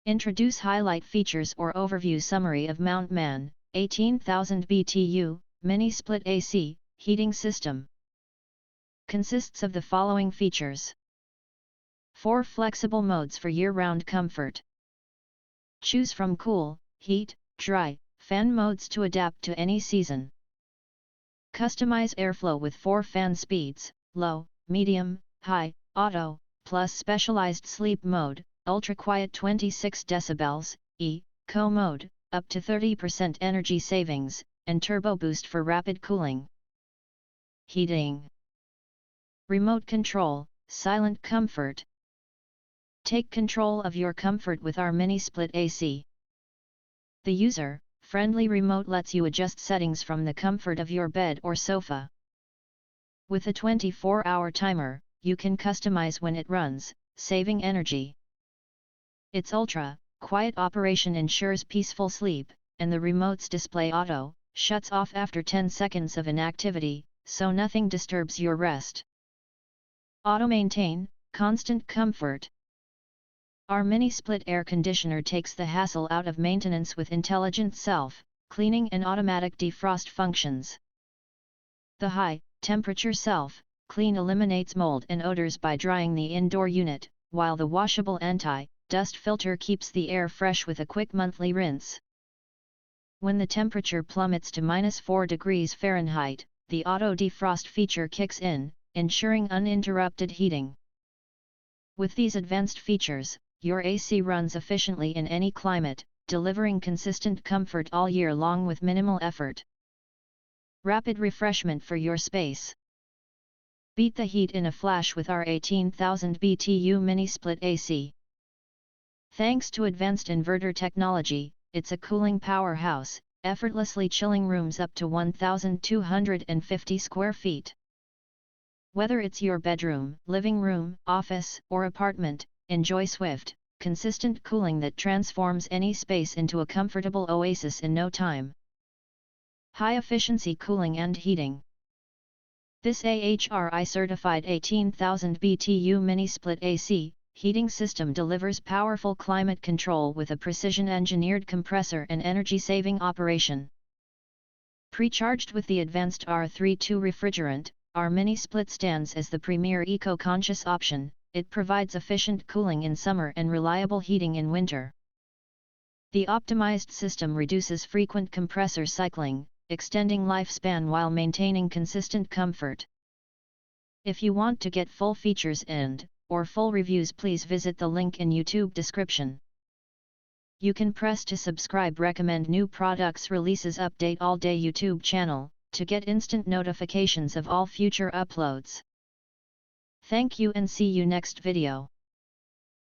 Introduce highlight features or overview summary of Mountman, 18,000 BTU, mini split AC, heating system. Consists of the following features. 4 flexible modes for year-round comfort. Choose from cool, heat, dry, fan modes to adapt to any season. Customize airflow with 4 fan speeds, low, medium, high, auto, plus specialized sleep mode, ultra quiet 26 decibels, eco mode, up to 30% energy savings, and turbo boost for rapid cooling. Heating. Remote control, silent comfort. Take control of your comfort with our mini split AC. The user-friendly remote lets you adjust settings from the comfort of your bed or sofa. With a 24-hour timer, you can customize when it runs, saving energy. Its ultra-quiet operation ensures peaceful sleep, and the remote's display auto shuts off after 10 seconds of inactivity, so nothing disturbs your rest. Auto maintain, constant comfort. Our mini split air conditioner takes the hassle out of maintenance with intelligent self-cleaning and automatic defrost functions. The high-temperature self-clean eliminates mold and odors by drying the indoor unit, while the washable anti-dust filter keeps the air fresh with a quick monthly rinse. When the temperature plummets to -4 degrees Fahrenheit, the auto defrost feature kicks in, ensuring uninterrupted heating. With these advanced features, your AC runs efficiently in any climate, delivering consistent comfort all year long with minimal effort. Rapid refreshment for your space. Beat the heat in a flash with our 18,000 BTU mini split AC. Thanks to advanced inverter technology, it's a cooling powerhouse, effortlessly chilling rooms up to 1,250 square feet. Whether it's your bedroom, living room, office, or apartment, enjoy Sq.Ft, consistent cooling that transforms any space into a comfortable oasis in no time. High-efficiency cooling and heating. This AHRI-certified 18,000 BTU mini-split AC heating system delivers powerful climate control with a precision-engineered compressor and energy-saving operation. Pre-charged with the advanced R32 refrigerant, our mini-split stands as the premier eco-conscious option. It provides efficient cooling in summer and reliable heating in winter. The optimized system reduces frequent compressor cycling, extending lifespan while maintaining consistent comfort. If you want to get full features and/or full reviews, please visit the link in YouTube description. You can press to subscribe, recommend new products releases, update all day YouTube channel, to get instant notifications of all future uploads. Thank you and see you next video.